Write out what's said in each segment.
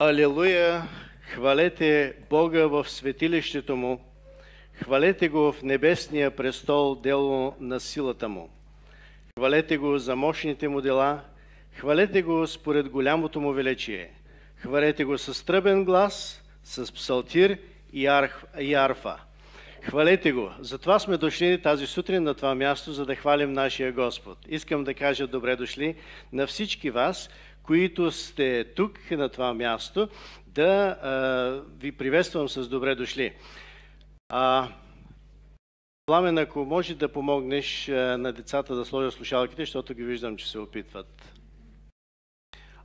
Алилуя! Хвалете Бога в светилището Му, хвалете Го в небесния престол, дело на силата Му. Хвалете Го за мощните Му дела, хвалете Го според голямото Му величие. Хвалете Го с тръбен глас, с псалтир и арфа. Хвалете Го! Затова сме дошли тази сутрин на това място, за да хвалим нашия Господ. Искам да кажа добре дошли на всички вас, които сте тук на това място, да ви приветствам с добре дошли. Пламен, ако може да помогнеш на децата да сложат слушалките, защото ги виждам, че се опитват.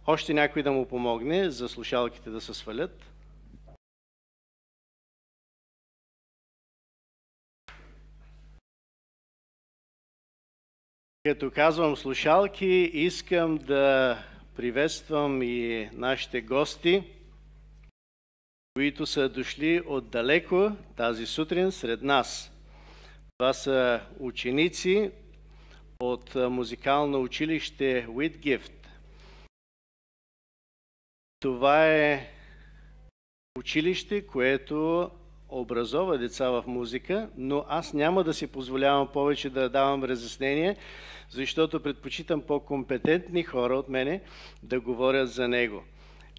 Още някой да му помогне за слушалките да се свалят. Като казвам слушалки, искам да приветствам и нашите гости, които са дошли отдалеко тази сутрин сред нас. Това са ученици от музикално училище Whitgift. Това е училище, което образова деца в музика, но аз няма да си позволявам повече да давам разяснение, защото предпочитам по-компетентни хора от мене да говорят за него.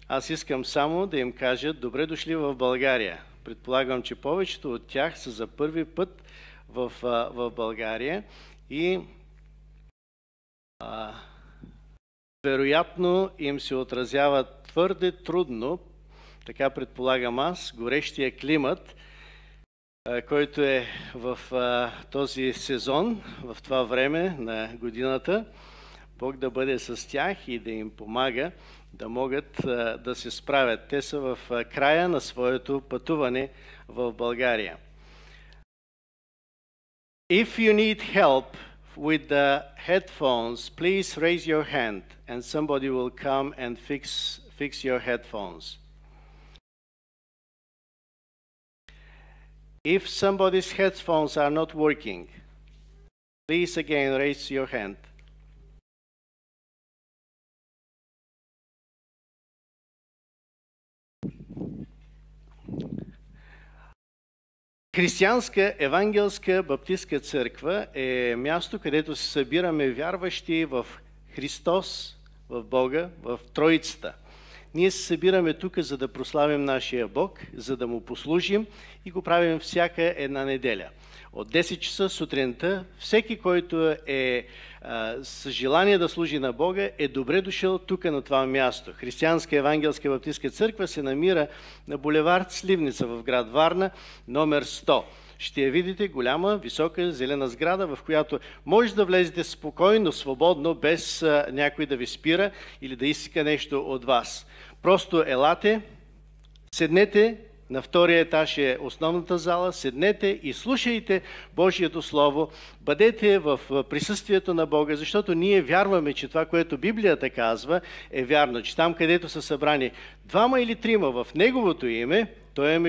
Аз искам само да им кажа добре дошли в България. Предполагам, че повечето от тях са за първи път в България и вероятно им се отразява твърде трудно, така предполагам аз, горещия климат, който е в този сезон, в това време на годината. Бог да бъде с тях и да им помага да могат да се справят. Те са в края на своето пътуване в България. If you need help with the headphones, please raise your hand and somebody will come and fix your headphones. If somebody's headphones are not working, please again raise your hand. Християнска евангелска баптистска църква е място, където се събираме вярващи в Христос, в Бога, в Троицата. Ние се събираме тук, за да прославим нашия Бог, за да му послужим и го правим всяка една неделя. От 10 часа сутринта всеки, който е с желание да служи на Бога, е добре дошъл тук на това място. Християнска евангелска баптистска църква се намира на булевард Сливница в град Варна, номер 100. Ще я видите, голяма, висока, зелена сграда, в която може да влезете спокойно, свободно, без някой да ви спира или да иска нещо от вас. Просто елате, седнете, на втория етаж е основната зала, седнете и слушайте Божието Слово, бъдете в присъствието на Бога, защото ние вярваме, че това, което Библията казва, е вярно, че там, където са събрани двама или трима в Неговото име, Той е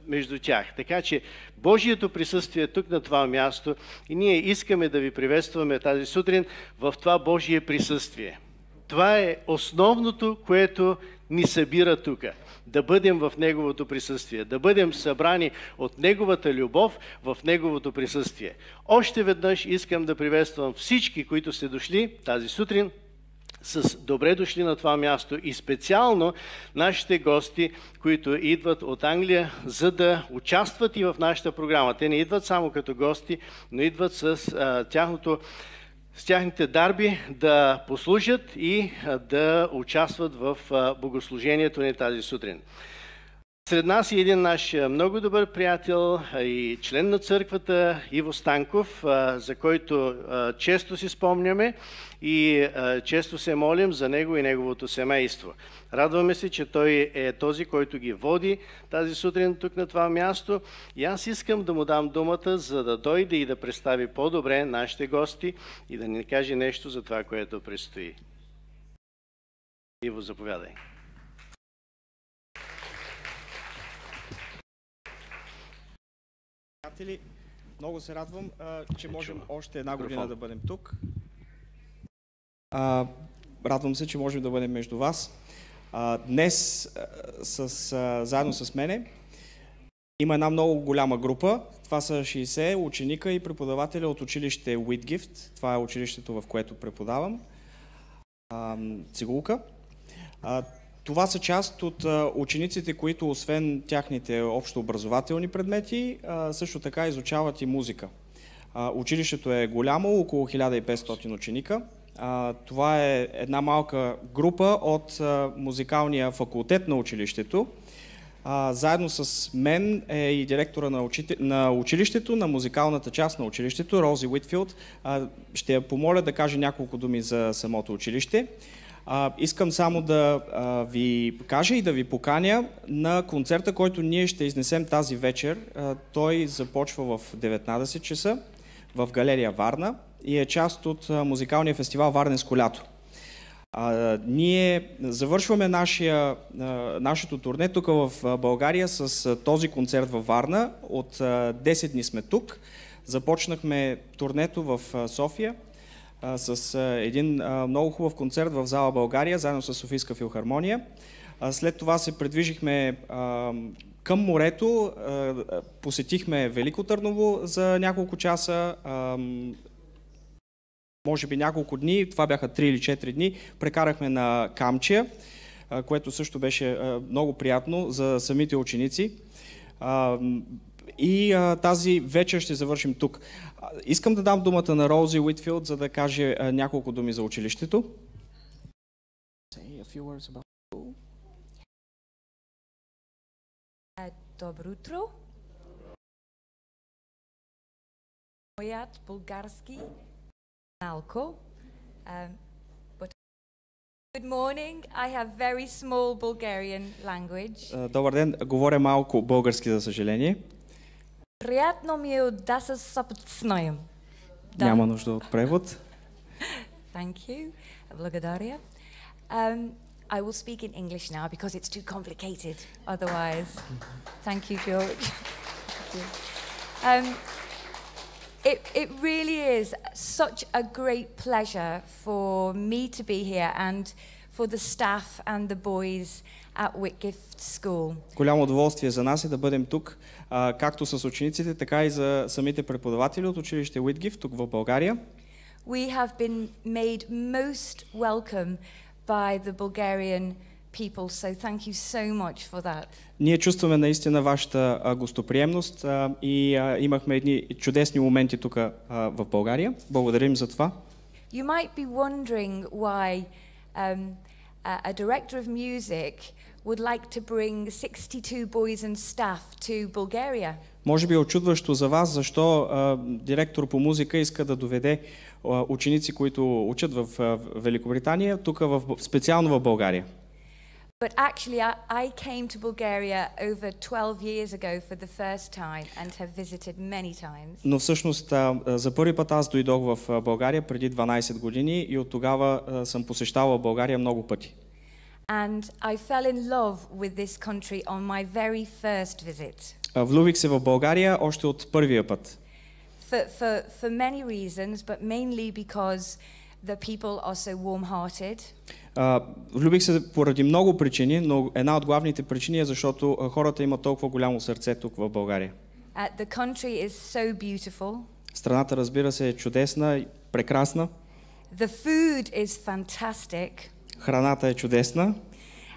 между тях. Така че Божието присъствие е тук на това място и ние искаме да ви приветстваме тази сутрин в това Божие присъствие. Това е основното, което ни събира тук. Да бъдем в Неговото присъствие, да бъдем събрани от Неговата любов в Неговото присъствие. Още веднъж искам да приветствам всички, които сте дошли тази сутрин, с добре дошли на това място и специално нашите гости, които идват от Англия, за да участват и в нашата програма. Те не идват само като гости, но идват с тяхните дарби да послужат и да участват в богослужението ни тази сутрин. Сред нас е един наш много добър приятел и член на църквата Иво Станков, за който често си спомняме и често се молим за него и неговото семейство. Радваме се, че той е този, който ги води тази сутрин тук на това място и аз искам да му дам думата, за да дойде и да представи по-добре нашите гости и да ни каже нещо за това, което предстои. Иво, заповядай. Приятели, много се радвам, че можем още една година да бъдем тук. Радвам се, че можем да бъдем между вас. Днес заедно с мене има една много голяма група. Това са 60 ученика и преподавателя от училище Whitgift. Това е училището, в което преподавам. Цигулка. Това са част от учениците, които освен тяхните общообразователни предмети, също така изучават и музика. Училището е голямо, около 1500 ученика. Това е една малка група от музикалния факултет на училището. Заедно с мен е и директора на училището, на музикалната част на училището, Рози Уитфилд. Ще я помоля да каже няколко думи за самото училище. Искам само да ви кажа и да ви поканя на концерта, който ние ще изнесем тази вечер. Той започва в 19 часа в галерия Варна и е част от музикалния фестивал Варненско лято. Ние завършваме нашето турне тук в България с този концерт във Варна. От 10 дни сме тук. Започнахме турнето в София с един много хубав концерт в зала България, заедно с Софийска филхармония. След това се придвижихме към морето, посетихме Велико Търново за няколко часа, може би няколко дни, това бяха 3 или 4 дни, прекарахме на Камчия, което също беше много приятно за самите ученици. И тази вечер ще завършим тук. Искам да дам думата на Рози Уитфилд, за да каже няколко думи за училището. Добро утро. Моят български малко. But good morning. I have very small Bulgarian language. Добър ден. Говоря малко български, за съжаление. Приятно ми е да се съпътствам. Няма нужда от превод. Thank you. Благодаря. I will speak in English now because it's too complicated otherwise. Thank you, George. Thank you. It really is such a great pleasure for me to be here and for the staff and the boys at Whitgift School. Голямо удоволствие за нас е да бъдем тук, както с учениците, така и за самите преподаватели от училище Whitgift тук в България. We have been made most welcome by the Bulgarian people, so thank you so much for that. Ние чувстваме наистина вашата гостоприемност и имахме едни чудесни моменти тук в България. Благодарим за това. You might be wondering why a director of music would like to bring 62 boys and staff to Bulgaria. Може би е очудващо за вас защо директор по музика иска да доведе ученици, които учат в Великобритания, тук специално в България. But actually, I came to Bulgaria over 12 years ago for the first time and have visited many times. Но всъщност за първи път аз дойдох в България преди 12 години и от тогава съм посещавал България много пъти. And I fell in love with this country on my very first visit. Влюбих се в България още от първия път. For many reasons, but mainly because the people are so warm-hearted. Влюбих се поради много причини, но една от главните причини е защото хората имат толкова голямо сърце тук в България. The country is so beautiful. Страната, разбира се, е чудесна и прекрасна. The food is fantastic. Храната е чудесна.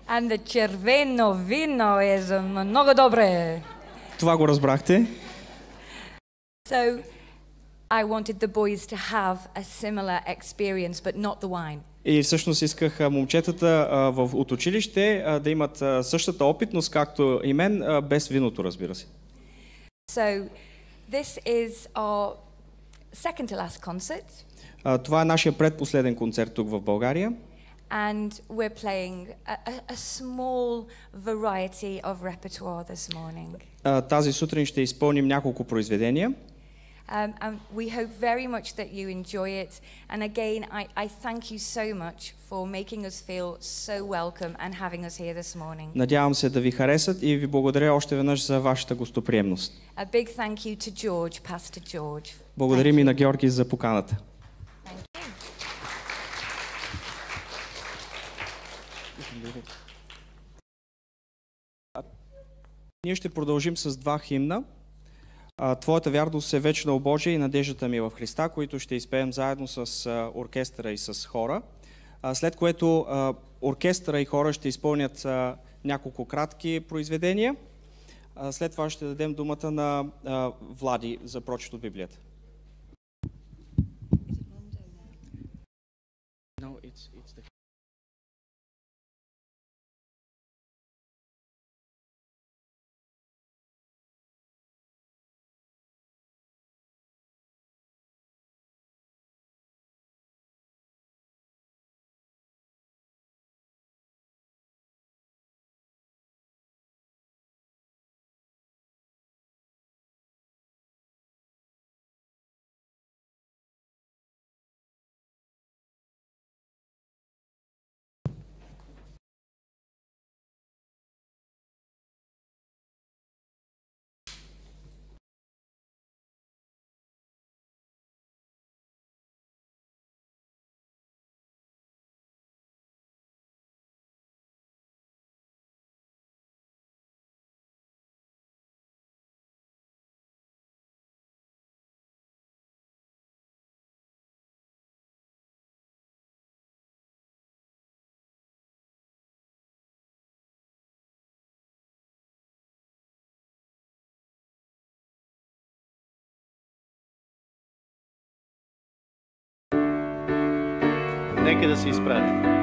And the червено вино е много добре. Това го разбрахте. So I wanted the boys to have a similar experience, but not the wine. И всъщност исках момчетата от училище да имат същата опитност, както и мен, без виното, разбира се. So this is our second to last concert. Това е нашия предпоследен концерт тук в България. And we're playing a small variety of repertoire this morning. Тази сутрин ще изпълним няколко произведения. And we hope very much that you enjoy it. And again, I thank you so much for making us feel so welcome and having us here this morning. Надявам се да ви харесат и ви благодаря още веднъж за вашата гостоприемност. A big thank you to George, Pastor George. Благодарим и на Георги за поканата. Thank you. Ние ще продължим с два химна. Твоята вярност е вечна, о Боже, и надеждата ми е в Христа, които ще изпеем заедно с оркестъра и с хора. След което оркестъра и хора ще изпълнят няколко кратки произведения. След това ще дадем думата на Влади за прочит от Библията. No, it's the... Нека да се изправим.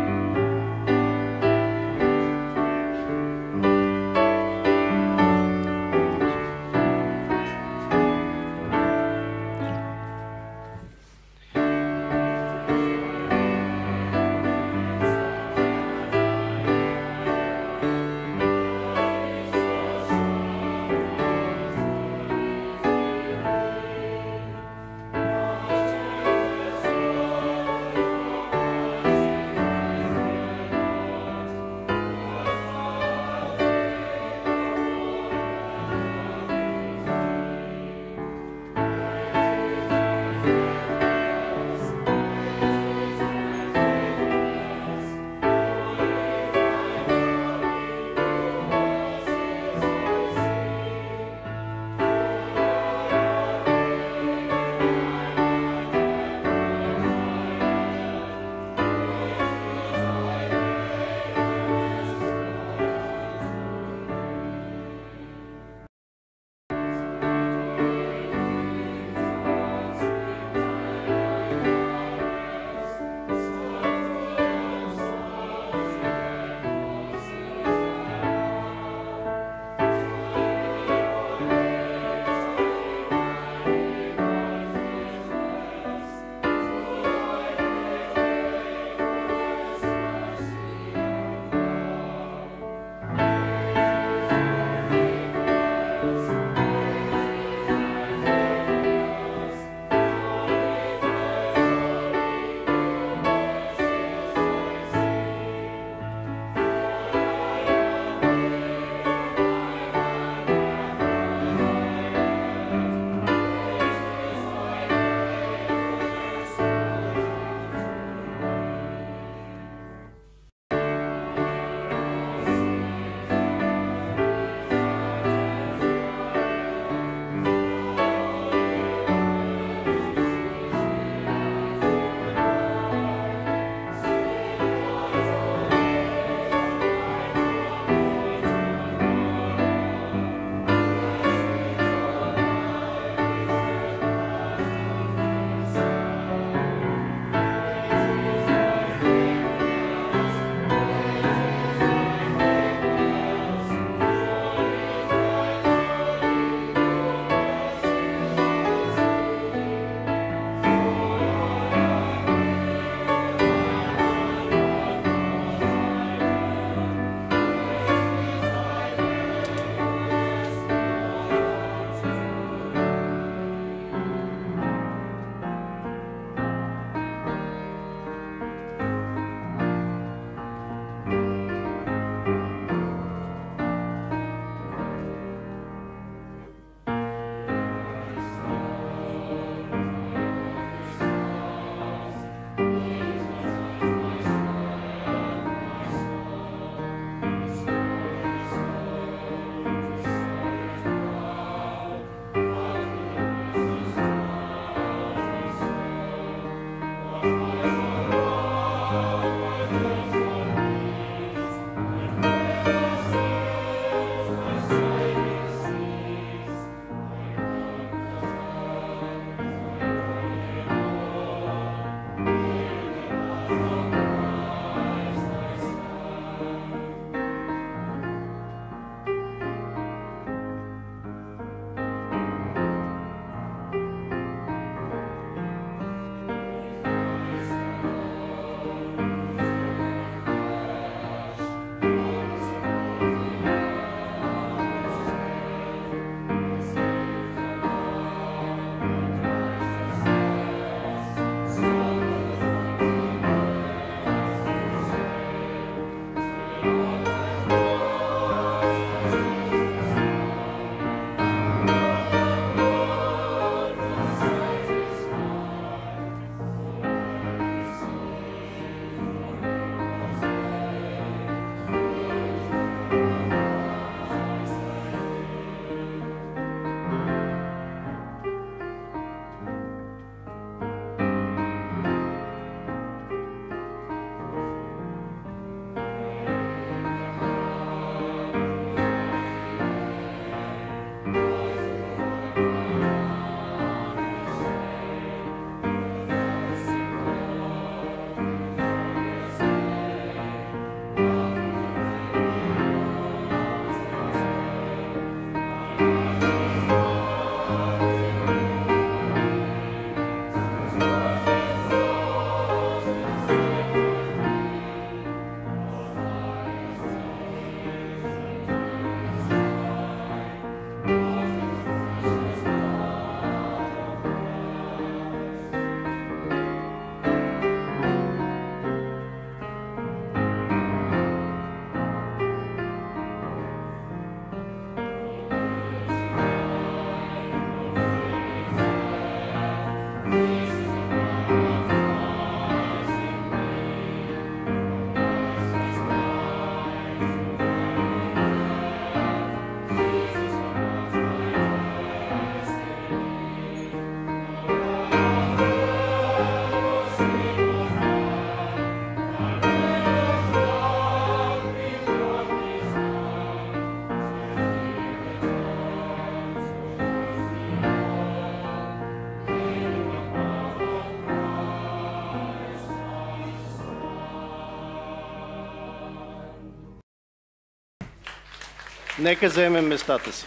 Нека заемем местата си.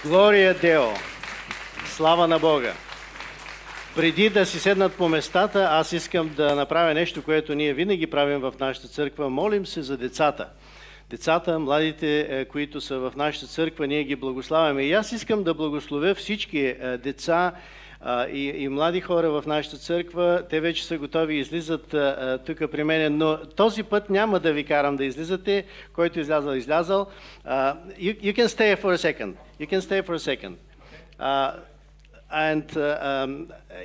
Глория Део! Слава на Бога! Преди да си седнат по местата, аз искам да направя нещо, което ние винаги правим в нашата църква. Молим се за децата. Децата, младите, които са в нашата църква, ние ги благославяме. И аз искам да благословя всички деца и млади хора в нашата църква. Те вече са готови и излизат тук при мен, но този път няма да ви карам да излизате. Който излязал, излязал. You can stay for a second. You can stay for a second.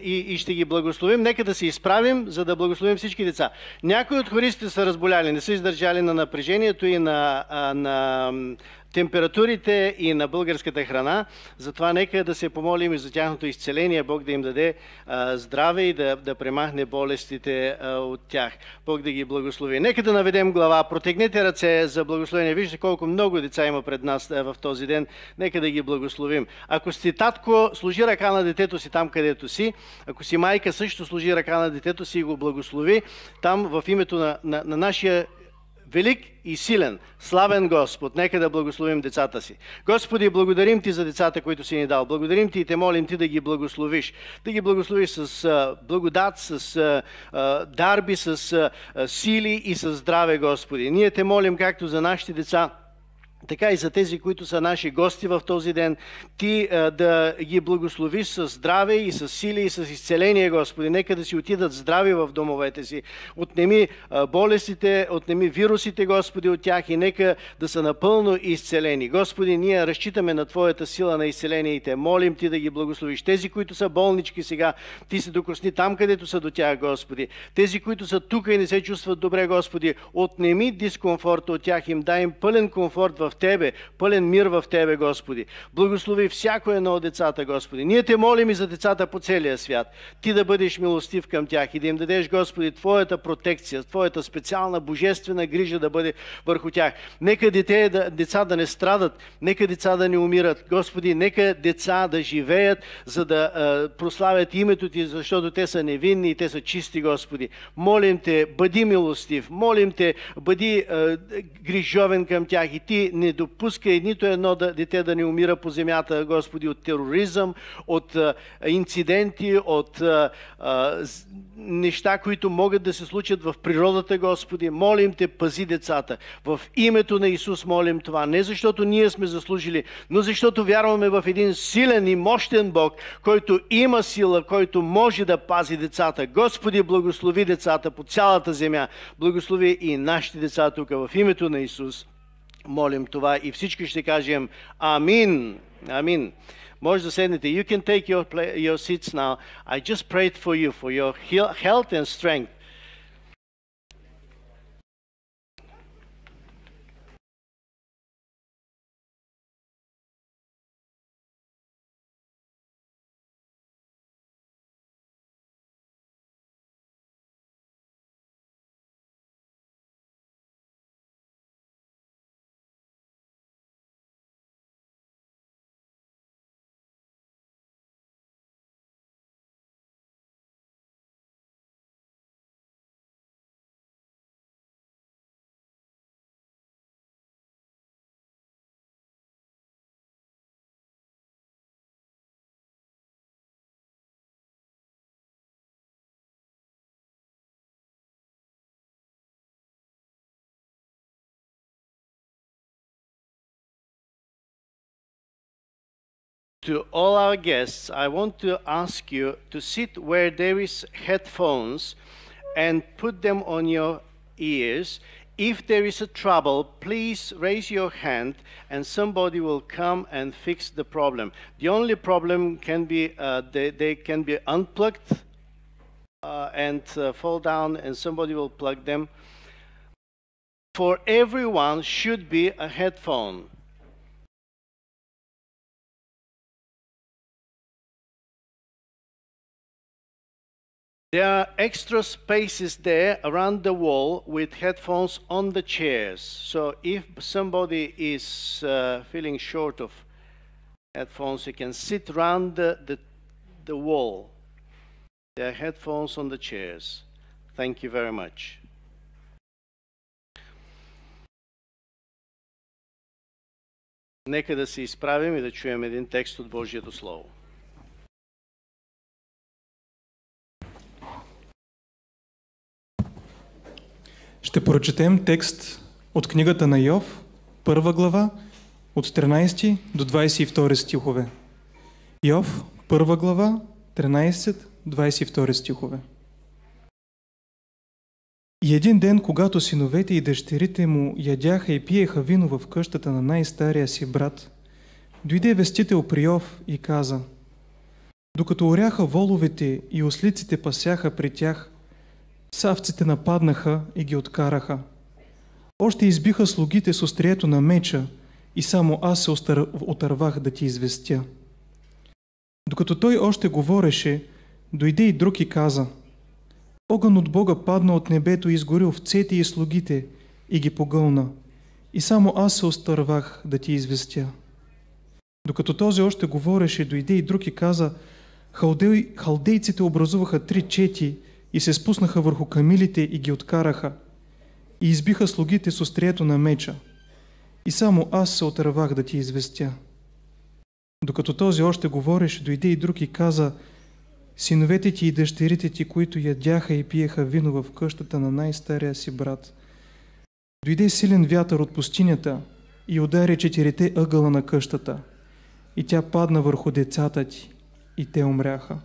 И ще ги благословим. Нека да се изправим, за да благословим всички деца. Някои от хористите са разболяли, не са издържали на напрежението и на температурите и на българската храна. Затова нека да се помолим и за тяхното изцеление. Бог да им даде здраве и да премахне болестите от тях. Бог да ги благослови. Нека да наведем глава. Протегнете ръце за благословение. Вижте колко много деца има пред нас в този ден. Нека да ги благословим. Ако си татко, сложи ръка на детето си там, където си. Ако си майка, също сложи ръка на детето си и го благослови. Там в името на нашия велик и силен, славен Господ, нека да благословим децата си. Господи, благодарим Ти за децата, които си ни дал. Благодарим Ти и Те молим Ти да ги благословиш. Да ги благословиш с благодат, с дарби, с сили и с здраве, Господи. Ние Те молим както за нашите деца, така и за тези, които са наши гости в този ден, Ти да ги благословиш с здраве и с сили и с изцеление, Господи. Нека да си отидат здрави в домовете си. Отнеми болестите, отнеми вирусите, Господи, от тях и нека да са напълно изцелени. Господи, ние разчитаме на Твоята сила на изцеление и Те молим Ти да ги благословиш. Тези, които са болнички сега, Ти се докосни там, където са до тях, Господи. Тези, които са тук и не се чувстват добре, Господи, отнеми дискомфорта от тях, им дай им пълен комфорт в Тебе, пълен мир в Тебе, Господи. Благослови всяко едно от децата, Господи. Ние Те молим и за децата по целия свят. Ти да бъдеш милостив към тях и да им дадеш, Господи, Твоята протекция, Твоята специална божествена грижа да бъде върху тях. Нека деца да не страдат, нека деца да не умират. Господи, нека деца да живеят, за да прославят името Ти, защото те са невинни и те са чисти, Господи. Молим Те, бъди милостив. Молим Те, бъди грижовен към тях и Ти не допускай нито едно дете да не умира по земята, Господи, от тероризъм, от инциденти, от неща, които могат да се случат в природата, Господи. Молим Те, пази децата. В името на Исус молим това. Не защото ние сме заслужили, но защото вярваме в един силен и мощен Бог, който има сила, който може да пази децата. Господи, благослови децата по цялата земя. Благослови и нашите деца тук в името на Исус. Молим това и всички ще кажем Амин. Амин. Може да седнете. You can take your seats now. I just prayed for you, for your health and strength. to all our guests, I want to ask you to sit where there is headphones and put them on your ears. If there is a trouble, please raise your hand and somebody will come and fix the problem. The only problem can be they can be unplugged and fall down, and somebody will plug them. For everyone should be a headphone. There are extra spaces there around the wall with headphones on the chairs. So if somebody is feeling short of headphones, you can sit around the wall. There are headphones on the chairs. Thank you very much. Нека да се изправим и да чуем един текст от Божието Слово. Ще прочетем текст от книгата на Йов, 1 глава, от 13 до 22 стихове. Йов, 1 глава, 13-22 стихове. И един ден, когато синовете и дъщерите му ядяха и пиеха вино в къщата на най-стария си брат, дойде вестител при Йов и каза: докато оряха воловете и ослиците пасяха при тях, савците нападнаха и ги откараха. Още избиха слугите с острието на меча и само аз се отървах да ти известя. Докато той още говореше, дойде и друг и каза: огън от Бога падна от небето и изгори овцете и слугите и ги погълна. И само аз се отървах да ти известя. Докато този още говореше, дойде и друг и каза: халдейците образуваха 3 чети и се спуснаха върху камилите и ги откараха. И избиха слугите с острието на меча. И само аз се отървах да ти известя. Докато този още говореше, дойде и друг и каза: синовете ти и дъщерите ти, които ядяха и пиеха вино в къщата на най-стария си брат. Дойде силен вятър от пустинята и удари 4 ъгъла на къщата. И тя падна върху децата ти и те умряха.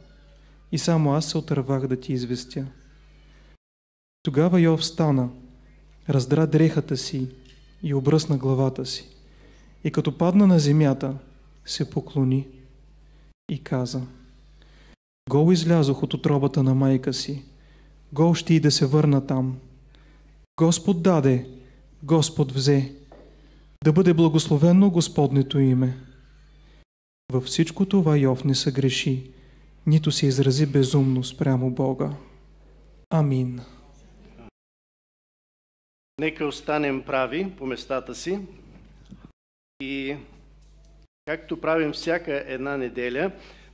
И само аз се отървах да ти известя. Тогава Йов стана, раздра дрехата си и обръсна главата си. И като падна на земята, се поклони и каза: гол излязох от утробата на майка си, гол ще и да се върна там. Господ даде, Господ взе, да бъде благословено Господнето име. Във всичко това Йов не съгреши, нито се изрази безумно спрямо Бога. Амин. Нека останем прави по местата си и както правим всяка една неделя,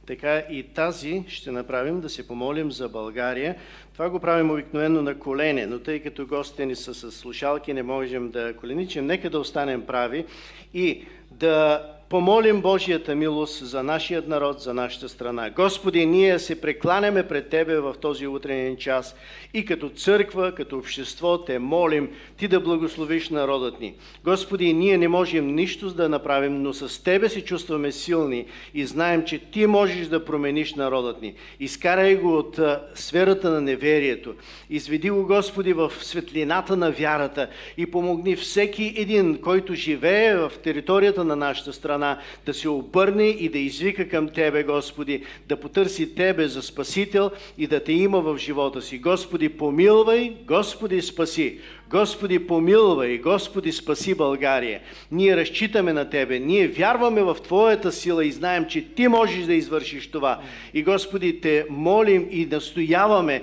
така и тази ще направим, да се помолим за България. Това го правим обикновено на колене, но тъй като гостите ни са с слушалки, не можем да коленичим. Нека да останем прави и да помолим Божията милост за нашият народ, за нашата страна. Господи, ние се прекланяме пред Тебе в този утренен час и като църква, като общество Те молим Ти да благословиш народът ни. Господи, ние не можем нищо да направим, но с Тебе се чувстваме силни и знаем, че Ти можеш да промениш народът ни. Изкарай го от сферата на неверието. Изведи го, Господи, в светлината на вярата и помогни всеки един, който живее в територията на нашата страна, да се обърне и да извика към Тебе, Господи, да потърси Тебе за Спасител и да Те има в живота си. Господи, помилвай, Господи, спаси. Господи, помилвай, Господи, спаси България. Ние разчитаме на Тебе, ние вярваме в Твоята сила и знаем, че Ти можеш да извършиш това. И Господи, Те молим и настояваме.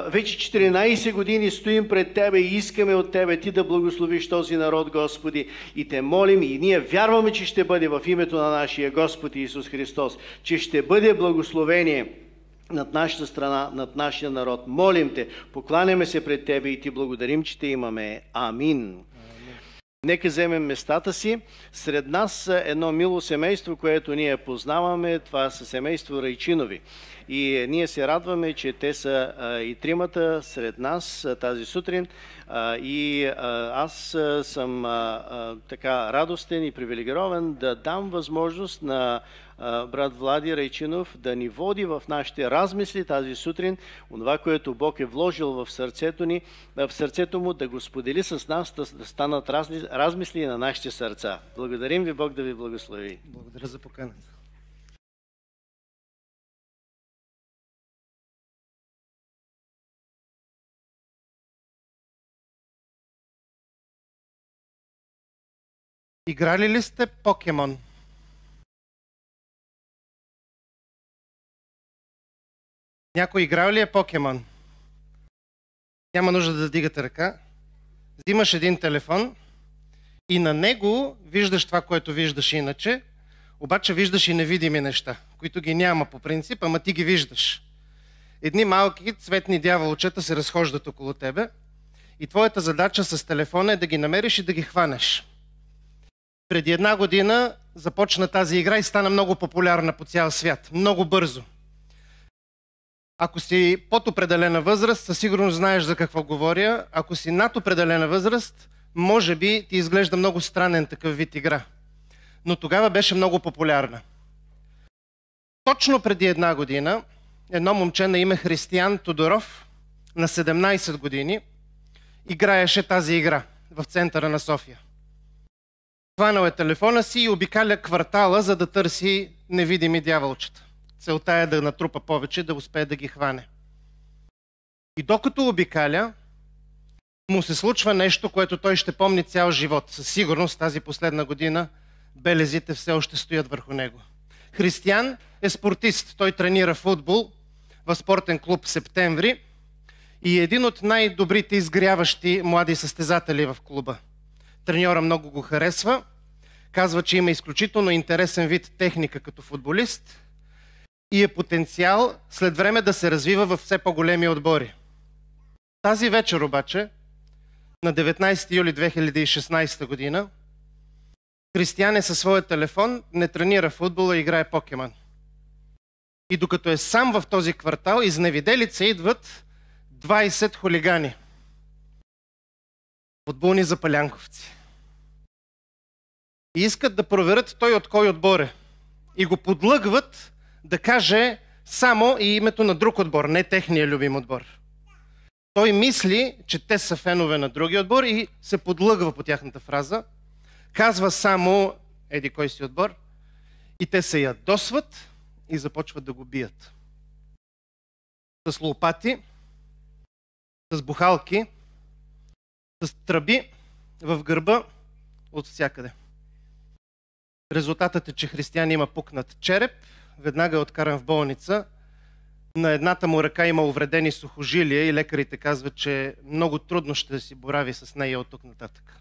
Вече 14 години стоим пред Тебе и искаме от Тебе Ти да благословиш този народ, Господи. И Те молим и ние вярваме, че ще бъде в името на нашия Господ Исус Христос, че ще бъде благословение над нашата страна, над нашия народ. Молим Те, покланяме се пред Тебе и Ти благодарим, че Те имаме. Амин. Нека вземем местата си. Сред нас едно мило семейство, което ние познаваме, това са семейство Райчинови. И ние се радваме, че те са и тримата сред нас тази сутрин. И аз съм така радостен и привилегирован да дам възможност на брат Влади Райчинов да ни води в нашите размисли тази сутрин, онова, което Бог е вложил в сърцето ни, в сърцето му, да го сподели с нас, да станат размисли на нашите сърца. Благодарим ви, Бог да ви благослови. Благодаря за поканата. Играли ли сте Покемон? Някой играл ли е Покемон? Няма нужда да вдигате ръка. Взимаш един телефон и на него виждаш това, което виждаш иначе, обаче виждаш и невидими неща, които ги няма по принцип, ама ти ги виждаш. Едни малки цветни дяволчета се разхождат около тебе и твоята задача с телефона е да ги намериш и да ги хванеш. Преди 1 година започна тази игра и стана много популярна по цял свят. Много бързо. Ако си под определена възраст, със сигурност знаеш за какво говоря. Ако си над определена възраст, може би ти изглежда много странен такъв вид игра. Но тогава беше много популярна. Точно преди 1 година, едно момче на име Християн Тодоров, на 17 години, играеше тази игра в центъра на София. Хванал е телефона си и обикаля квартала, за да търси невидими дяволчета. Целта е да натрупа повече, да успее да ги хване. И докато обикаля, му се случва нещо, което той ще помни цял живот. Със сигурност тази последна година белезите все още стоят върху него. Християн е спортист. Той тренира футбол в спортен клуб Септември и е един от най-добрите изгряващи млади състезатели в клуба. Треньора много го харесва, казва, че има изключително интересен вид техника като футболист и е потенциал след време да се развива в все по-големи отбори. Тази вечер обаче, на 19 юли 2016 година, Християн е със своя телефон, не тренира футбола и играе Покемон. И докато е сам в този квартал, изневиделица идват 20 хулигани. Футболни запалянковци. И искат да проверят той от кой отбор е. И го подлъгват да каже само и името на друг отбор, не техния любим отбор. Той мисли, че те са фенове на други отбор и се подлъгва по тяхната фраза. Казва само еди кой си отбор и те се ядосват и започват да го бият. С лопати, с бухалки, с тръби в гърба от всякъде. Резултатът е, че Християн има пукнат череп, веднага е откаран в болница. На едната му ръка има увредени сухожилия и лекарите казват, че много трудно ще си борави с нея от тук нататък.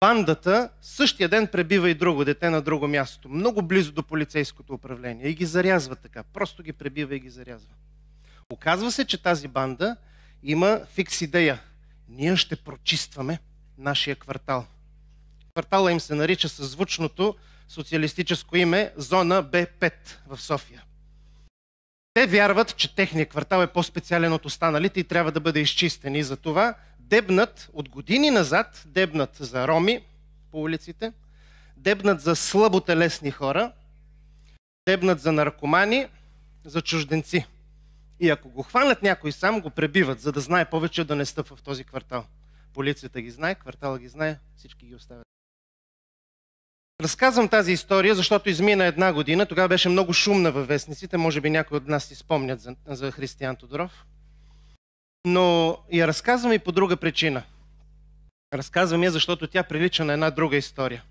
Бандата същия ден пребива и друго дете на друго място, много близо до полицейското управление и ги зарязва така, просто ги пребива и ги зарязва. Оказва се, че тази банда има фикс идея. Ние ще прочистваме нашия квартал. Квартала им се нарича със звучното социалистическо име Зона Б5 в София. Те вярват, че техният квартал е по-специален от останалите и трябва да бъде изчистен. И за това дебнат от години назад, дебнат за роми по улиците, дебнат за слаботелесни хора, дебнат за наркомани, за чужденци. И ако го хванат някой сам, го пребиват, за да знае повече да не стъпва в този квартал. Полицията ги знае, квартала ги знае, всички ги оставят. Разказвам тази история, защото измина 1 година, тогава беше много шумна във вестниците, може би някои от нас си спомнят за Християн Тодоров. Но я разказвам и по друга причина. Разказвам я, защото тя прилича на една друга история.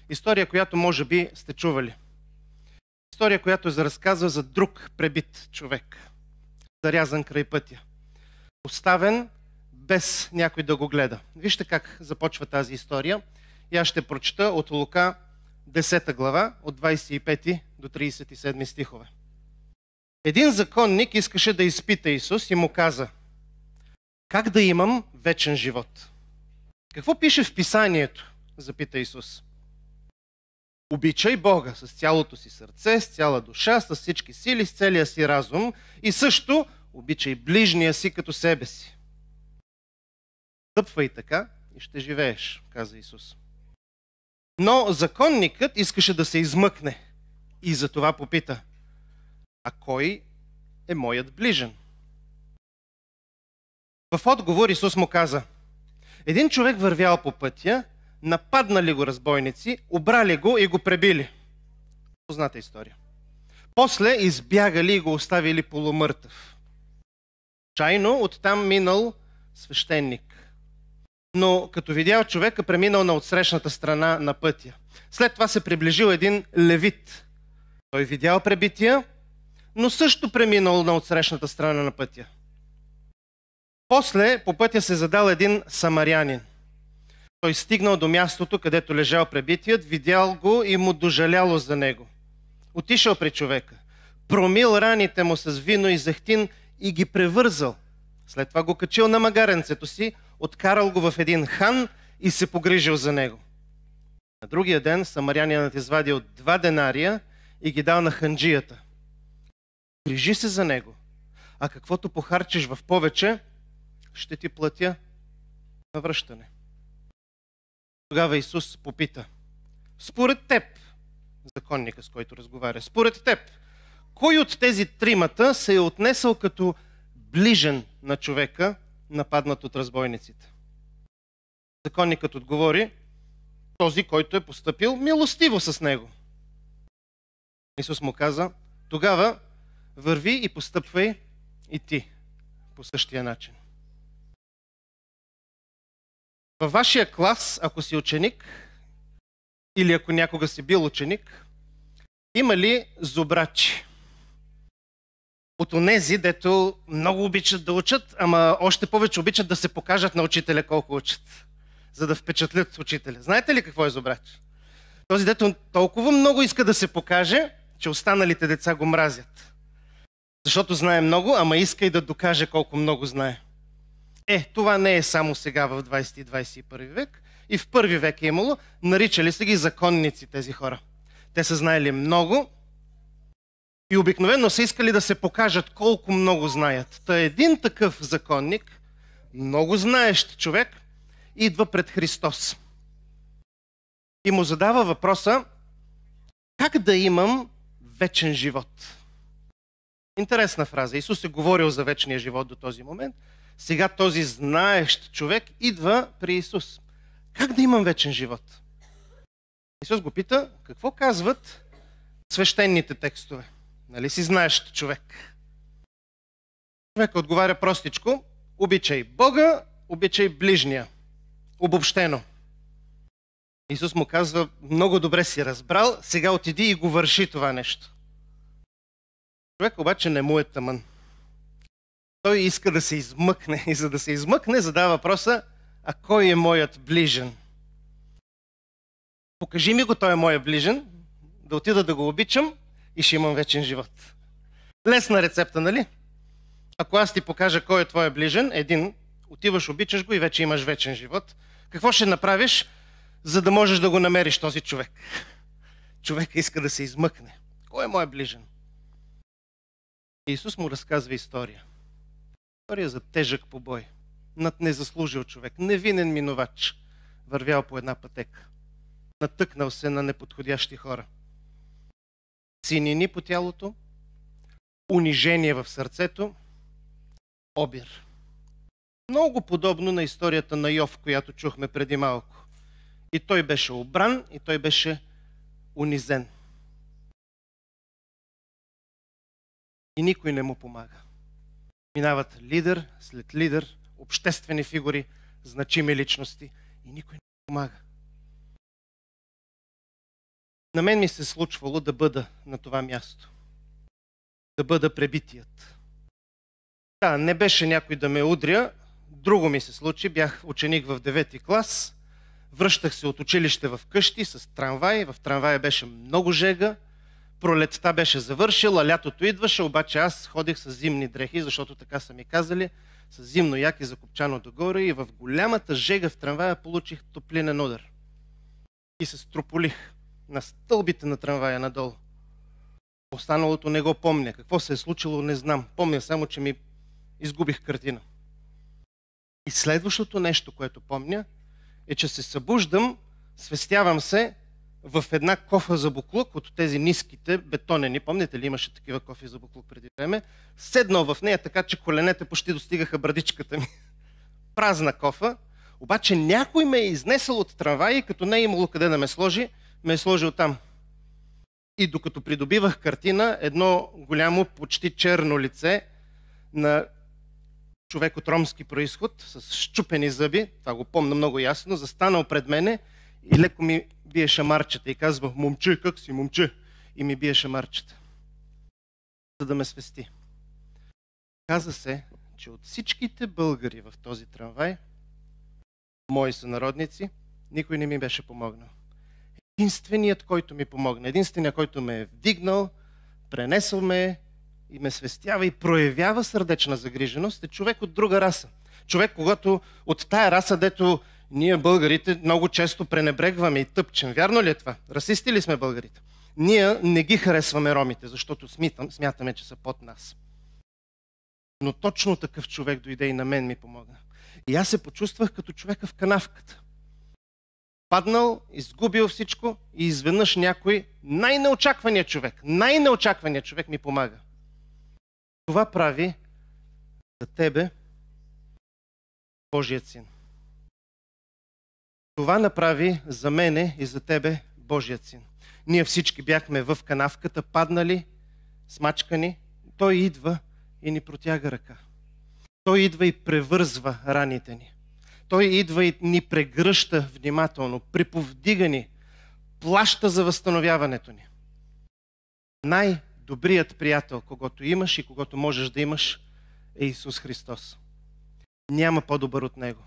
История, която може би сте чували. История, която разказва за друг пребит човек. Зарязан край пътя. Оставен без някой да го гледа. Вижте как започва тази история. И аз ще прочета от Лука 10 глава, от 25 до 37 стихове. Един законник искаше да изпита Исус и му каза: как да имам вечен живот? Какво пише в Писанието? Запита Исус. Обичай Бога с цялото си сърце, с цяла душа, с всички сили, с целия си разум и също обичай ближния си като себе си. Стъпвай така и ще живееш, каза Исус. Но законникът искаше да се измъкне и за това попита: а кой е моят ближен? В отговор Исус му каза: един човек вървял по пътя, нападнали го разбойници, обрали го и го пребили. Позната история. После избягали и го оставили полумъртъв. Чайно оттам минал свещеник. Но като видял човека, преминал на отсрещната страна на пътя. След това се приближил един левит. Той видял пребития, но също преминал на отсрещната страна на пътя. После по пътя се задал един самарянин. Той стигнал до мястото, където лежал пребитият, видял го и му дожаляло за него. Отишъл при човека, промил раните му с вино и зехтин и ги превързал. След това го качил на магаренцето си, откарал го в един хан и се погрижил за него. На другия ден самарянинът извадил 2 денария и ги дал на ханджията. Грижи се за него, а каквото похарчиш в повече, ще ти платя на връщане. Тогава Исус попита: според теб, законника, с който разговаря, според теб, кой от тези 3 се е отнесъл като ближен на човека, нападнат от разбойниците? Законникът отговори: този, който е постъпил милостиво с него. Исус му каза: тогава върви и постъпвай и ти по същия начин. Във вашия клас, ако си ученик, или ако някога си бил ученик, има ли зубрачи? От онези, дето много обичат да учат, ама още повече обичат да се покажат на учителя колко учат, за да впечатлят учителя. Знаете ли какво е зубрач? Този, дето толкова много иска да се покаже, че останалите деца го мразят. Защото знае много, ама иска и да докаже колко много знае. Това не е само сега в 20 и 21 век. И в 1 век е имало, наричали са ги законници тези хора. Те са знаели много и обикновено са искали да се покажат колко много знаят. Та един такъв законник, много знаещ човек, идва пред Христос. И му задава въпроса: как да имам вечен живот? Интересна фраза. Исус е говорил за вечния живот до този момент. Сега този знаещ човек идва при Исус. Как да имам вечен живот? Исус го пита: какво казват свещените текстове? Нали си знаещ човек? Човек отговаря простичко: обичай Бога, обичай ближния. Обобщено. Исус му казва: много добре си разбрал, сега отиди и го върши това нещо. Човек обаче не му е тъмън. Той иска да се измъкне и за да се измъкне задава въпроса: а кой е моят ближен? Покажи ми го, той е моят ближен, да отида да го обичам и ще имам вечен живот. Лесна рецепта, нали? Ако аз ти покажа кой е твоя ближен, един, отиваш, обичаш го и вече имаш вечен живот. Какво ще направиш, за да можеш да го намериш този човек? Човека иска да се измъкне. Кой е моят ближен? Исус му разказва история. История за тежък побой над незаслужил човек, невинен минувач, вървял по една пътека, натъкнал се на неподходящи хора. Синини по тялото, унижение в сърцето, обир. Много подобно на историята на Йов, която чухме преди малко. И той беше обран, и той беше унизен. И никой не му помага. Минават лидер след лидер, обществени фигури, значими личности и никой не му помага. На мен ми се случвало да бъда на това място. Да бъда пребитият. Да, не беше някой да ме удря. Друго ми се случи. Бях ученик в 9-ти клас. Връщах се от училище в къщи с трамвай. В трамвая беше много жега. Пролетта беше завършила, лятото идваше, обаче аз ходих с зимни дрехи, защото така са ми казали, с зимно яки закопчано догоре и в голямата жега в трамвая получих топлинен удар. И се строполих на стълбите на трамвая надолу. Останалото не го помня. Какво се е случило, не знам. Помня само, че ми изгубих картина. И следващото нещо, което помня, е, че се събуждам, свестявам се в една кофа за буклук, от тези ниските, бетонени, помните ли, имаше такива кофи за буклук преди време, седнал в нея така, че коленете почти достигаха брадичката ми. Празна кофа, обаче някой ме е изнесъл от трамвай и като не е имало къде да ме сложи, ме е сложил там. И докато придобивах картина, едно голямо, почти черно лице на човек от ромски происход, с счупени зъби, това го помня много ясно, застанал пред мене и леко ми бие шамарчета и казва: момче, как си, момче? И ми бие шамарчета, за да ме свести. Каза се, че от всичките българи в този трамвай, мои сънародници, никой не ми беше помогнал. Единственият, който ми помогна, единственият, който ме е вдигнал, пренесъл ме и ме свестява и проявява сърдечна загриженост, е човек от друга раса. Човек, когато от тая раса, дето ние българите много често пренебрегваме и тъпчем. Вярно ли е това? Расисти ли сме българите? Ние не ги харесваме ромите, защото смятаме, че са под нас. Но точно такъв човек дойде и на мен ми помогна. И аз се почувствах като човека в канавката. Паднал, изгубил всичко и изведнъж някой, най-неочакваният човек ми помага. Това прави за тебе Божият син. Това направи за мене и за тебе Божият син. Ние всички бяхме в канавката, паднали, смачкани. Той идва и ни протяга ръка. Той идва и превързва раните ни. Той идва и ни прегръща внимателно, приповдига ни, плаща за възстановяването ни. Най-добрият приятел, когото имаш и когото можеш да имаш, е Исус Христос. Няма по-добър от Него.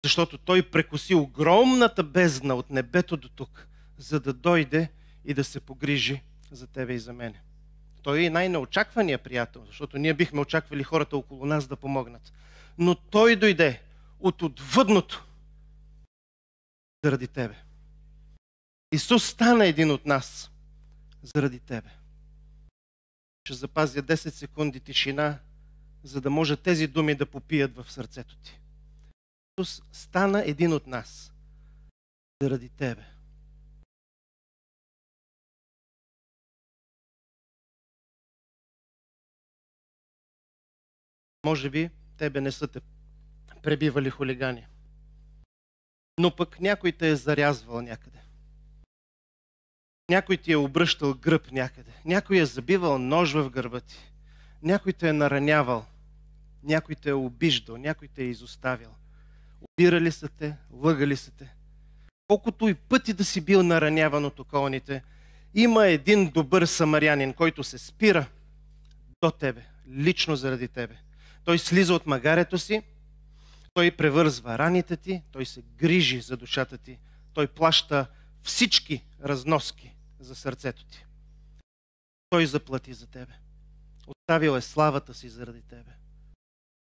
Защото Той прекоси огромната бездна от небето до тук, за да дойде и да се погрижи за тебе и за мене. Той е най-неочакваният приятел, защото ние бихме очаквали хората около нас да помогнат. Но Той дойде от отвъдното заради тебе. Исус стана един от нас заради тебе. Ще запазя 10 секунди тишина, за да може тези думи да попият в сърцето ти. Исус стана един от нас заради тебе. Може би тебе не са те пребивали хулигани, но пък някой те е зарязвал някъде. Някой ти е обръщал гръб някъде. Някой е забивал нож в гърба ти. Някой те е наранявал. Някой те е обиждал. Някой те е изоставил. Обирали са те, лъгали са те. Колкото и пъти да си бил нараняван от околните, има един добър самарянин, който се спира до тебе, лично заради тебе. Той слиза от магарето си, той превързва раните ти, той се грижи за душата ти, той плаща всички разноски за сърцето ти. Той заплати за тебе. Оставил е славата си заради тебе.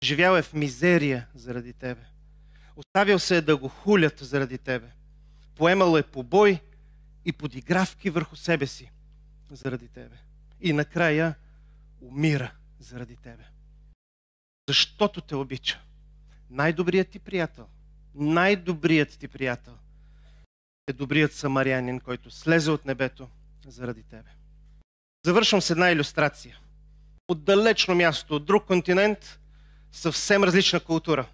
Живял е в мизерия заради тебе. Оставил се е да го хулят заради тебе. Поемал е побой и подигравки върху себе си заради тебе. И накрая умира заради тебе. Защото те обича. Най-добрият ти приятел е добрият самарянин, който слезе от небето заради тебе. Завършвам с една илюстрация. От далечно място, от друг континент, съвсем различна култура.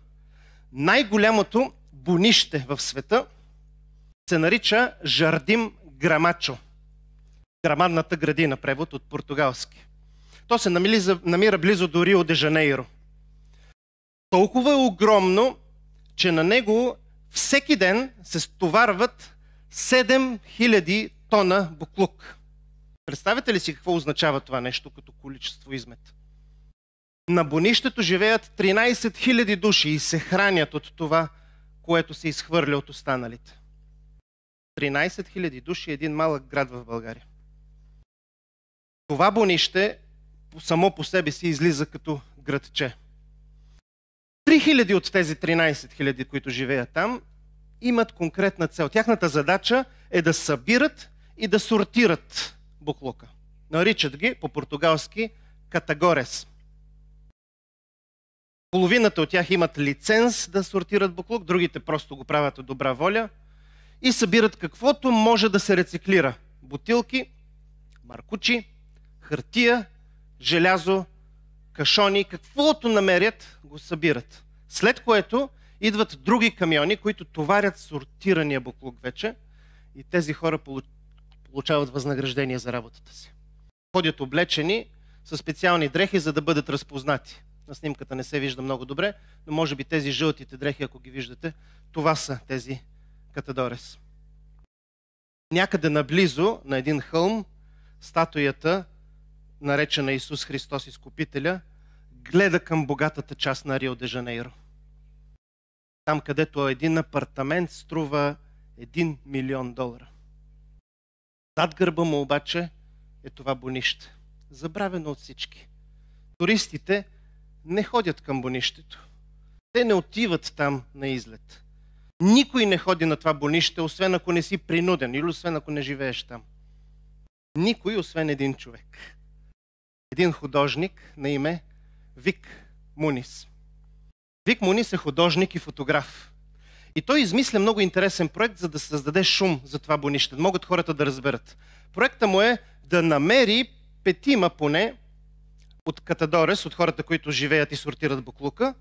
Най-голямото бунище в света се нарича Жардим Грамачо. Грамадната градина, превод от португалски. То се намира близо до Рио де Жанейро. Толкова е огромно, че на него всеки ден се стоварват 7000 тона буклук. Представете ли си какво означава това нещо като количество измет? На бунището живеят 13 000 души и се хранят от това, което се изхвърля от останалите. 13 000 души е един малък град в България. Това бунище само по себе си излиза като градче. 3000 от тези 13 000, които живеят там, имат конкретна цел. Тяхната задача е да събират и да сортират буклука. Наричат ги по-португалски катагорес. Половината от тях имат лиценз да сортират буклук, другите просто го правят от добра воля. и събират каквото може да се рециклира. Бутилки, маркучи, хартия, желязо, кашони, каквото намерят, го събират. След което идват други камиони, които товарят сортирания буклук вече и тези хора получават възнаграждение за работата си. Ходят облечени със специални дрехи, за да бъдат разпознати. На снимката не се вижда много добре, но може би тези жълтите дрехи, ако ги виждате, това са тези катадорес. Някъде наблизо, на един хълм, статуята, наречена Исус Христос Изкупителя, гледа към богатата част на Рио де Жанейро. Там, където един апартамент струва $1 милион. Зад гърба му обаче е това бонище. Забравено от всички. Туристите не ходят към бонището. Те не отиват там на излет. Никой не ходи на това бонище, освен ако не си принуден или освен ако не живееш там. Никой, освен един човек. Един художник на име Вик Мунис. Вик Мунис е художник и фотограф. И той измисля много интересен проект, за да създаде шум за това бонище. Могат хората да разберат. Проекта му е да намери 5 поне от катадорес, от хората, които живеят и сортират буклука,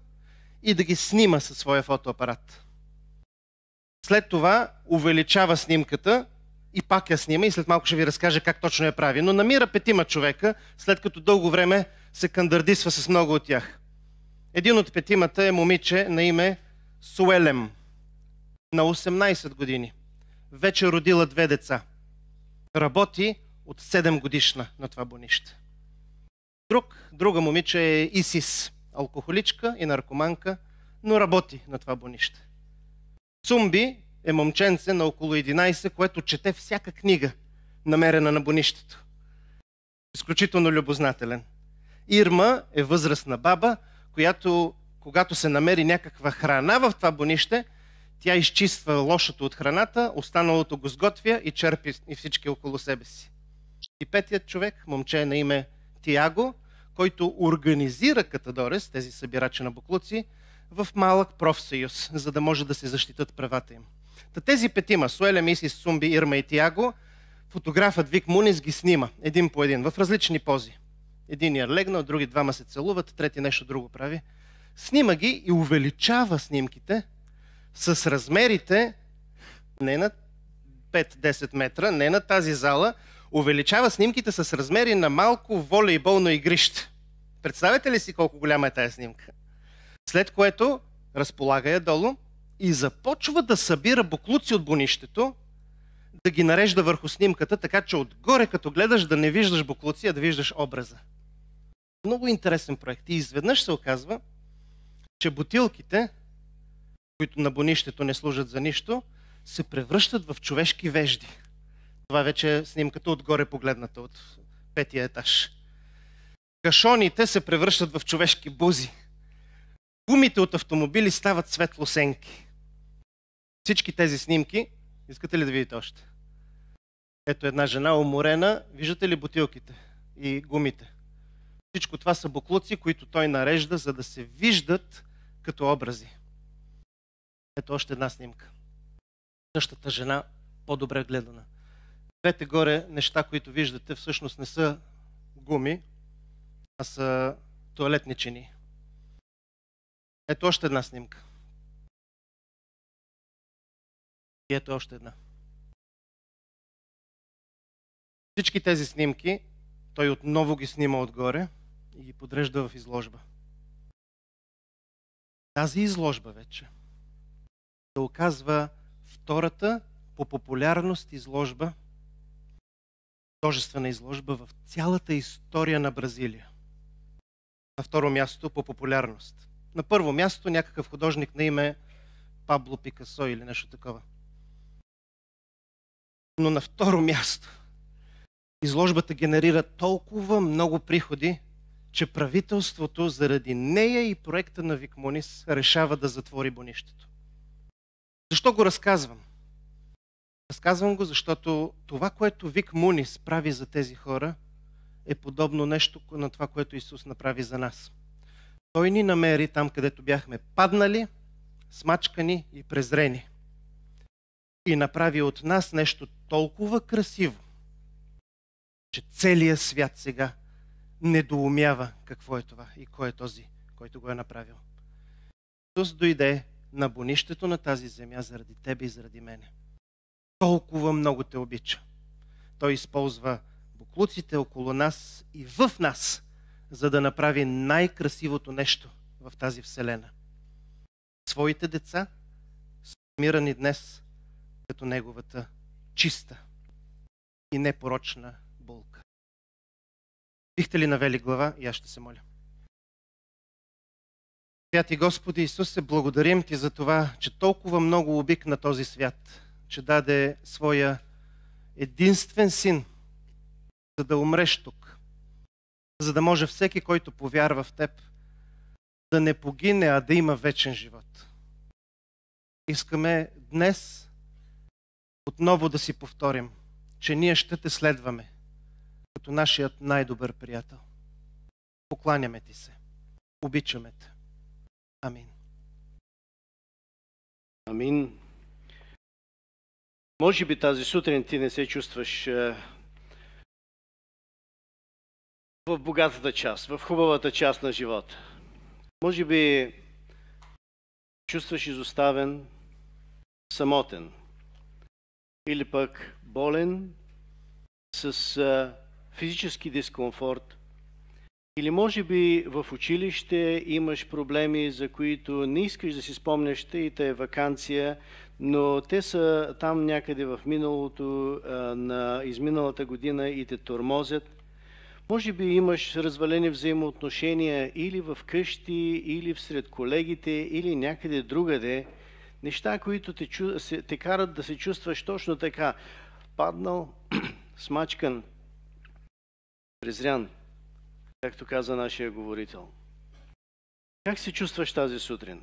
и да ги снима със своя фотоапарат. След това увеличава снимката и пак я снима и след малко ще ви разкажа как точно я прави. Но намира 5 човека, след като дълго време се кандардисва с много от тях. Един от 5 е момиче на име Суелем, на 18 години. Вече родила 2 деца. Работи от 7 годишна на това бонище. Друга момиче е Исис, алкохоличка и наркоманка, но работи на това бонище. Цумби е момченце на около 11, което чете всяка книга, намерена на бонището. Изключително любознателен. Ирма е възрастна баба, която, когато се намери някаква храна в това бонище, тя изчиства лошото от храната, останалото го сготвя и черпи и всички около себе си. И 5-тият човек, момче на име Тиаго, който организира катадорес, тези събирачи на буклуци, в малък профсъюз, за да може да се защитат правата им. Тези 5, Суелем, Исис, Цумби, Ирма и Тиаго, фотографът Вик Мунис ги снима един по един, в различни пози. Единият легнал, други 2 се целуват, трети нещо друго прави. Снима ги и увеличава снимките с размерите не на 5-10 метра, не на тази зала, увеличава снимките с размери на малко волейболно игрище. Представете ли си колко голяма е тая снимка? След което разполага я долу и започва да събира буклуци от бонището, да ги нарежда върху снимката, така че отгоре, като гледаш, да не виждаш буклуци, а да виждаш образа. Много интересен проект. И изведнъж се оказва, че бутилките, които на бонището не служат за нищо, се превръщат в човешки вежди. Това вече е снимката отгоре погледната от 5-тия етаж. Кашоните се превръщат в човешки бузи. Гумите от автомобили стават светлосенки. Всички тези снимки, искате ли да видите още? Ето една жена уморена, виждате ли бутилките и гумите? Всичко това са буклуци, които той нарежда, за да се виждат като образи. Ето още една снимка. Същата жена, по-добре гледана. Двете горе неща, които виждате, всъщност не са гуми, а са тоалетни чини. Ето още една снимка. И ето още една. Всички тези снимки той отново ги снима отгоре и ги подрежда в изложба. Тази изложба вече се оказва втората по популярност изложба, художествена изложба в цялата история на Бразилия. На второ място по популярност. На първо място някакъв художник на име Пабло Пикасо или нещо такова. Но на второ място изложбата генерира толкова много приходи, че правителството заради нея и проекта на Вик Мунис решава да затвори бонището. Защо го разказвам? Разказвам го, защото това, което Вик Мунис прави за тези хора, е подобно нещо на това, което Исус направи за нас. Той ни намери там, където бяхме паднали, смачкани и презрени. и направи от нас нещо толкова красиво, че целият свят сега недоумява какво е това и кой е този, който го е направил. Исус дойде на бунището на тази земя заради тебе и заради мене. Толкова много те обича. Той използва боклуците около нас и в нас, за да направи най-красивото нещо в тази вселена. Своите деца са намирани днес като неговата чиста и непорочна булка. Бихте ли навели глава и аз ще се моля. Святи Господи Исусе, благодарим Ти за това, че толкова много обикна този свят, че даде своя единствен син, за да умреш тук, за да може всеки, който повярва в Теб, да не погине, а да има вечен живот. Искаме днес отново да си повторим, че ние ще Те следваме като нашият най-добър приятел. Покланяме Ти се. Обичаме Те. Амин. Амин. Може би тази сутрин ти не се чувстваш в богатата част, в хубавата част на живота. Може би чувстваш изоставен, самотен или пък болен с физически дискомфорт. Или може би в училище имаш проблеми, за които не искаш да си спомняш, и те е ваканция, но те са там някъде в миналото, на изминалата година и те тормозят. Може би имаш развалени взаимоотношения или в къщи, или всред колегите, или някъде другаде. Неща, които те карат да се чувстваш точно така. Паднал, смачкан, презрян, както каза нашия говорител. Как се чувстваш тази сутрин?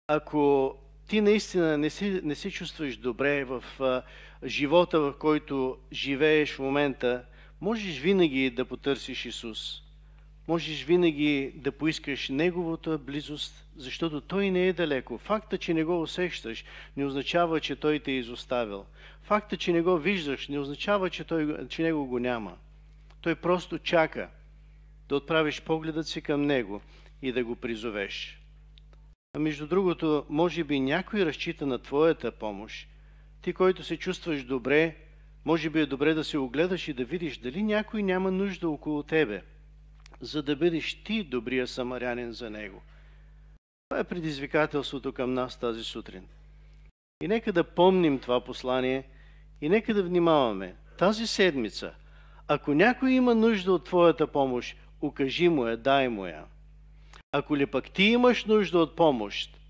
Ако ти наистина не се чувстваш добре в живота, в който живееш в момента, можеш винаги да потърсиш Исус. Можеш винаги да поискаш Неговата близост, защото Той не е далеко. Факта, че не го усещаш, не означава, че Той те е изоставил. Факта, че не го виждаш, не означава, че Него го няма. Той просто чака да отправиш погледът си към Него и да го призовеш. А между другото, може би някой разчита на твоята помощ. Ти, който се чувстваш добре, може би е добре да се огледаш и да видиш дали някой няма нужда около тебе, за да бъдеш ти добрия самарянин за Него. Това е предизвикателството към нас тази сутрин. И нека да помним това послание и нека да внимаваме. Тази седмица, ако някой има нужда от твоята помощ, укажи му я, дай му я. Ако ли пък ти имаш нужда от помощ,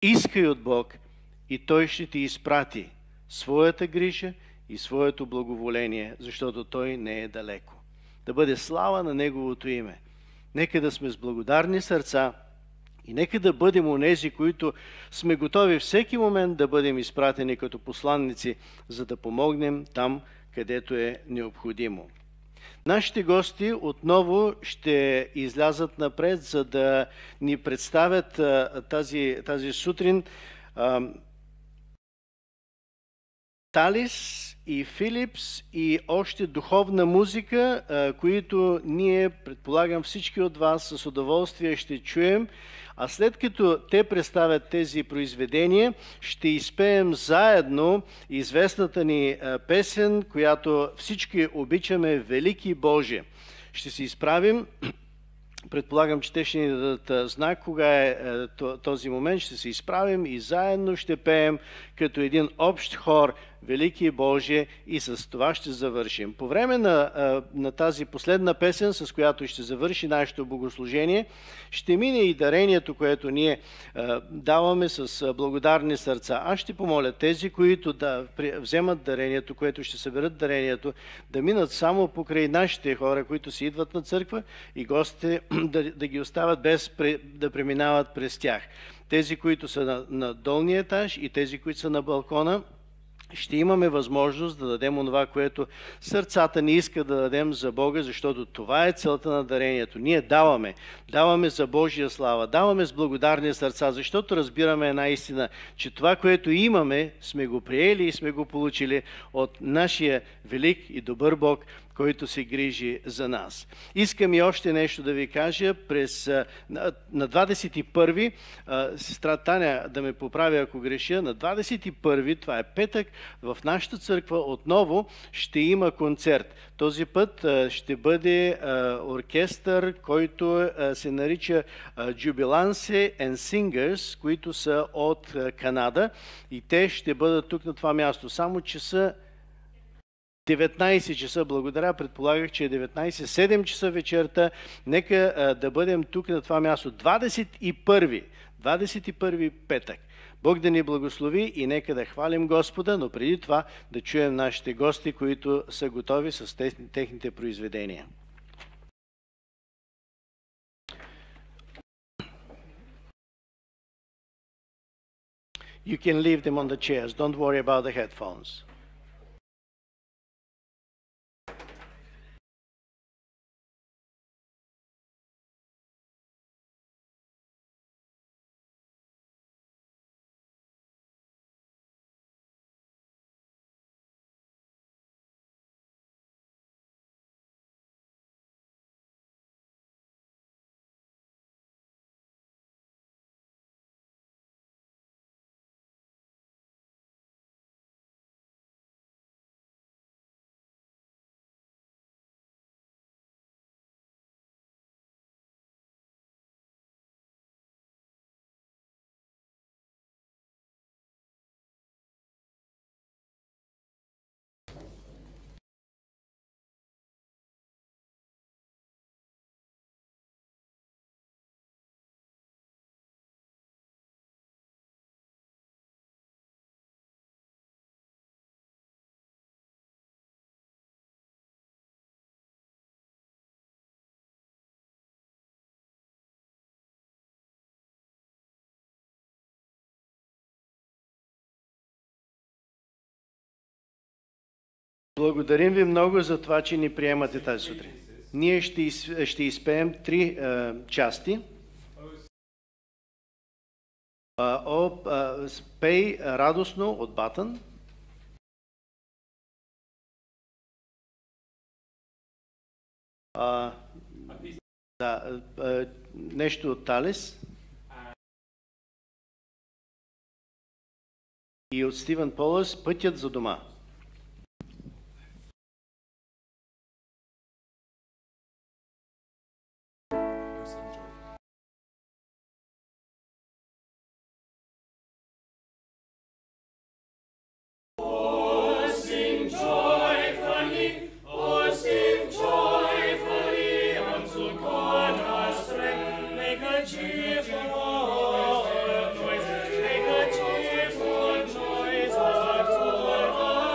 искай от Бог и Той ще ти изпрати своята грижа и своето благоволение, защото Той не е далеко. Да бъде слава на Неговото име. Нека да сме с благодарни сърца и нека да бъдем онези, които сме готови всеки момент да бъдем изпратени като посланници, за да помогнем там, където е необходимо. Нашите гости отново ще излязат напред, за да ни представят тази сутрин Талис и Филипс и още духовна музика, които ние, предполагам, всички от вас с удоволствие ще чуем. А след като те представят тези произведения, ще изпеем заедно известната ни песен, която всички обичаме, Велики Боже. Ще се изправим. Предполагам, че те ще ни дадат знак кога е този момент. Ще се изправим и заедно ще пеем като един общ хор Велики Боже и с това ще завършим. По време на тази последна песен, с която ще завърши нашето богослужение, ще мине и дарението, което ние даваме с благодарни сърца. Аз ще помоля тези, които да вземат дарението, което ще съберат дарението, да минат само покрай нашите хора, които си идват на църква и гостите да ги оставят без да преминават през тях. Тези, които са на долния етаж и тези, които са на балкона, ще имаме възможност да дадем онова, което сърцата ни иска да дадем за Бога, защото това е целта на дарението. Ние даваме за Божия слава, даваме с благодарни сърца, защото разбираме една истина, че това, което имаме, сме го приели и сме го получили от нашия велик и добър Бог, който се грижи за нас. Искам и още нещо да ви кажа. На 21-ви, сестра Таня да ме поправи ако греша, на 21-ви, това е петък, в нашата църква отново ще има концерт. Този път ще бъде оркестър, който се нарича Jubilance and Singers, които са от Канада и те ще бъдат тук на това място. Само че са 19 часа, благодаря, предполагах, че е 19, 7 часа вечерта, нека да бъдем тук на това място. 21 петък. Бог да ни благослови и нека да хвалим Господа, но преди това да чуем нашите гости, които са готови с техните произведения. You can leave them on the chairs. Don't worry about the headphones. Благодарим ви много за това, че ни приемате тази сутрин. Ние ще изпеем 3 части. Пей радостно от Батън. Нещо от Талес. И от Стивен Полъс "Пътят за дома". Noise, make a cheerful noise, our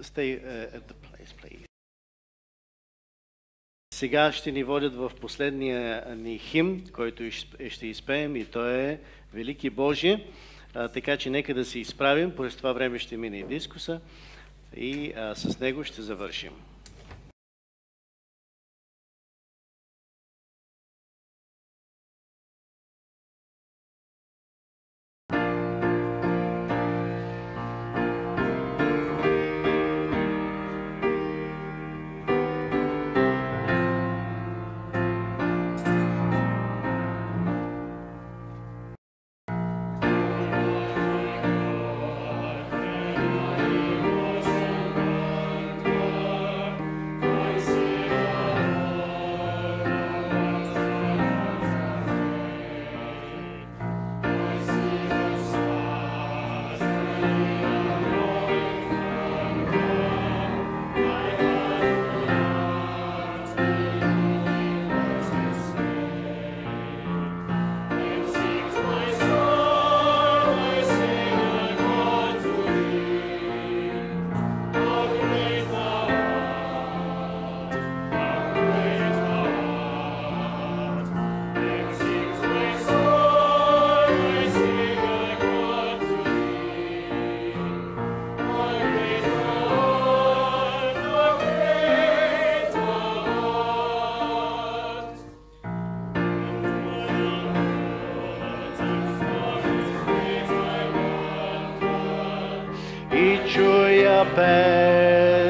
Stay at the place, please. Сега ще ни водят в последния ни химн, който ще изпеем, и той е Велики Божие. Така че нека да се изправим, през това време ще мине и дискуса и с него ще завършим.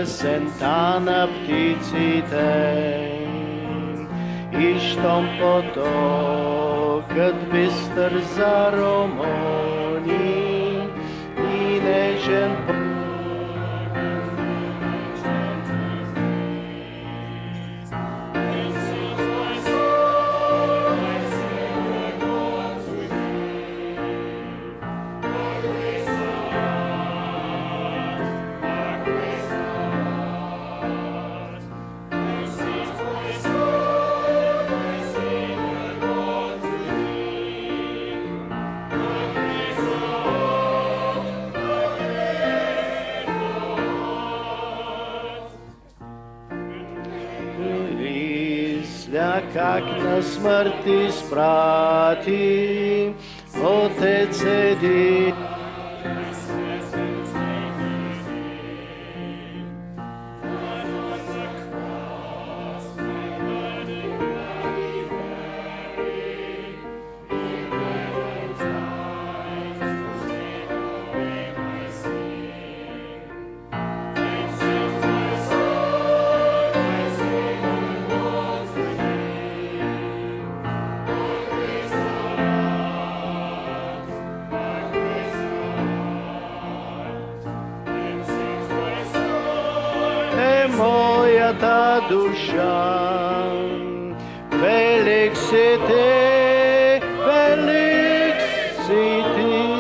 Песента на птиците и щом потокът бистър заромони и нежен как на смърт изпрати Отец един. моята душа. Велик си ти, велик си ти.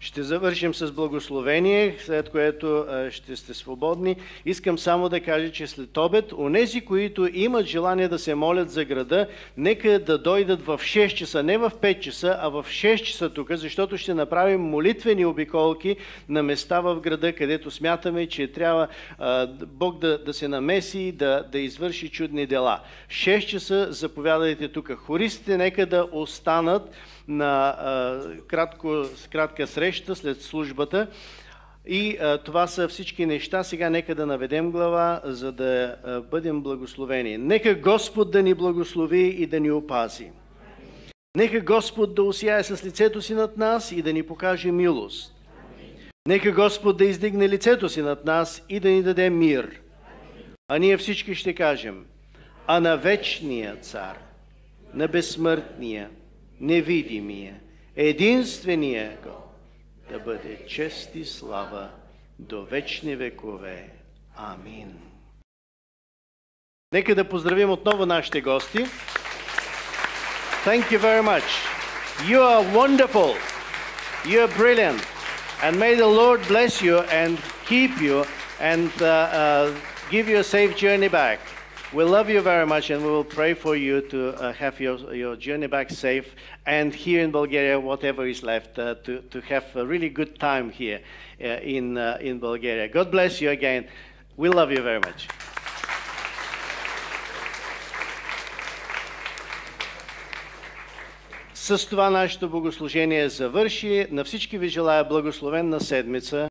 Ще завършим с благословение, след което ще сте свободни. Искам само да кажа, че след обед, онези, които имат желание да се молят за града, нека да дойдат в 6 часа, не в 5 часа, а в 6 часа тук, защото ще направим молитвени обиколки на места в града, където смятаме, че трябва Бог да се намеси, да извърши чудни дела. 6 часа заповядайте тук. Хористите нека да останат на кратка среща след службата. И това са всички неща. Сега нека да наведем глава, за да бъдем благословени. Нека Господ да ни благослови и да ни опази. Нека Господ да осияе с лицето си над нас и да ни покаже милост. Нека Господ да издигне лицето си над нас и да ни даде мир. А ние всички ще кажем: а на вечния цар, на безсмъртния, невидимия, единствения Бог, да бъде чест и слава до вечни векове. Амин. Нека да поздравим отново нашите гости. Thank you very much. You are wonderful. You are brilliant. And may the Lord bless you and keep you and give you a safe journey back. We love you very much and we will pray for you to have your journey back safe, and here in Bulgaria, whatever is left, to have a really good time here in Bulgaria. God bless you again. We love you very much. С това нашето богослужение завърши. На всички ви желая благословенна седмица.